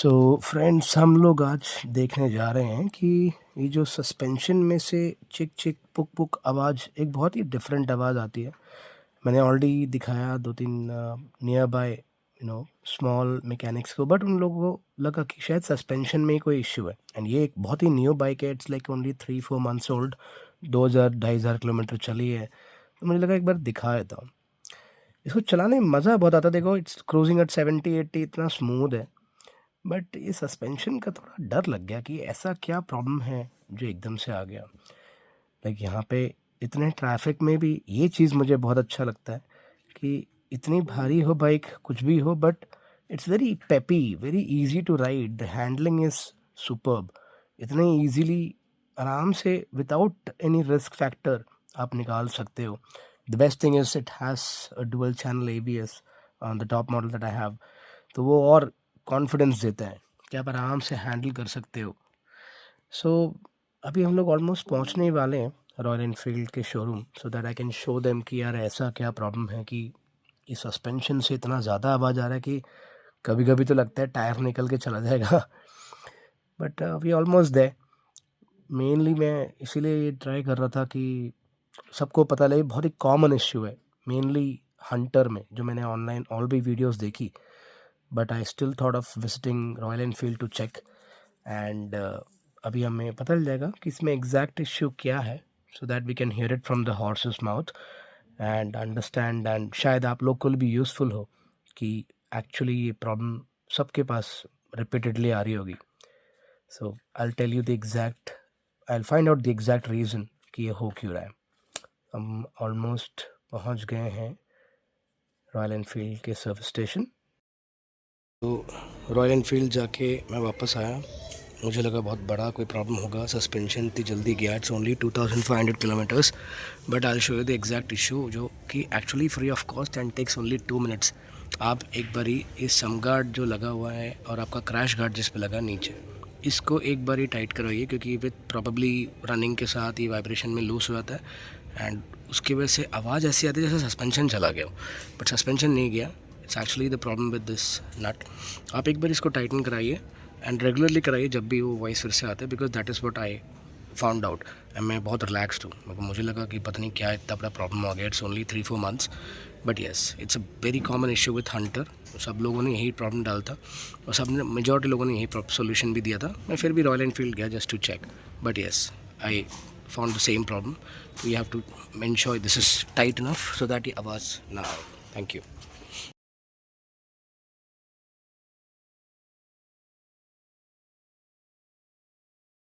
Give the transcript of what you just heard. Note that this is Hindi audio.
सो फ्रेंड्स, हम लोग आज देखने जा रहे हैं कि ये जो सस्पेंशन में से चिक चिक पुक पुक आवाज़, एक बहुत ही डिफरेंट आवाज़ आती है। मैंने ऑलरेडी दिखाया 2-3 नियर बाय स्मॉल मैकेनिक्स को, बट उन लोगों को लगा कि शायद सस्पेंशन में ही कोई इश्यू है। एंड ये एक बहुत ही न्यू बाइक है, it's like only 3-4 months old, 2,000-2,500 kilometre चली है। तो मुझे लगा एक बार दिखा देता हूँ। इसको चलाने में मज़ा बहुत आता है। देखो, इट्स क्रूजिंग एट 70-80, इतना स्मूथ है। बट ये सस्पेंशन का थोड़ा डर लग गया कि ऐसा क्या प्रॉब्लम है जो एकदम से आ गया। लाइक यहाँ पे इतने ट्रैफिक में भी ये चीज़ मुझे बहुत अच्छा लगता है कि इतनी भारी हो बाइक, कुछ भी हो, but it's very peppy, very easy to ride, the handling is superb. इतने इजीली, आराम से, विदाउट एनी रिस्क फैक्टर आप निकाल सकते हो। The best thing is it has a dual channel ABS on the top model that I have. तो वो और कॉन्फिडेंस देता है कि आप आराम से हैंडल कर सकते हो। सो अभी हम लोग ऑलमोस्ट पहुंचने ही वाले हैं रॉयल एनफील्ड के showroom, so that I can show them कि यार ऐसा क्या प्रॉब्लम है कि इस सस्पेंशन से इतना ज़्यादा आवाज़ आ रहा है कि कभी कभी तो लगता है टायर निकल के चला जाएगा। But we almost there. Mainly मैं इसीलिए ये ट्राई कर रहा था कि सबको पता लगे, बहुत ही कॉमन इश्यू है मेनली हंटर में, जो मैंने ऑनलाइन ऑल भी वीडियोस देखी। But I still thought of visiting Royal Enfield to check. And अभी हमें पता चल जाएगा कि इसमें एग्जैक्ट इश्यू क्या है, so that we can hear it from the horse's mouth and understand. And शायद आप लोग को भी यूज़फुल हो कि एक्चुअली ये प्रॉब्लम सबके पास रिपीटेडली आ रही होगी। So I tell you the exact, I find out the exact reason कि ये हो क्यों रहा है। हम ऑलमोस्ट पहुंच गए हैं रॉयल एनफील्ड के सर्विस स्टेशन। तो रॉयल एनफील्ड जाके मैं वापस आया। मुझे लगा बहुत बड़ा कोई प्रॉब्लम होगा, सस्पेंशन इतनी जल्दी गया, it's only 2500 kilometres. But I show you the exact issue, जो कि actually free of cost and takes only 2 minutes. आप एक बारी ये सम गार्ड जो लगा हुआ है और आपका क्रैश गार्ड जिस पे लगा नीचे, इसको एक बार ही टाइट करवाइए, क्योंकि विथ प्रॉबली रनिंग के साथ ये वाइब्रेशन में लूज हो जाता है एंड उसकी वजह से आवाज़ ऐसी आती है जैसे सस्पेंशन चला गया हो, बट सस्पेंशन नहीं गया। It's actually the problem with this नट। आप एक बार इसको टाइटन कराइए एंड रेगुलरली कराइए जब भी वो वॉइस फिर से आते हैं, because that is what I found out. And मैं बहुत रिलैक्सड हूँ, मुझे लगा कि पता नहीं क्या इतना बड़ा प्रॉब्लम हो गया। It's only 3-4 months, but yes, it's a very common issue with Hunter. सब लोगों ने यही प्रॉब्लम डाला था और सब ने, मेजॉरिटी लोगों ने यही सोल्यूशन भी दिया था। मैं फिर भी रॉयल एनफील्ड गया just to check, but yes, I found the same problem. We have to ensure this is tight enough so that the आवाज़ ना आए। Thank you.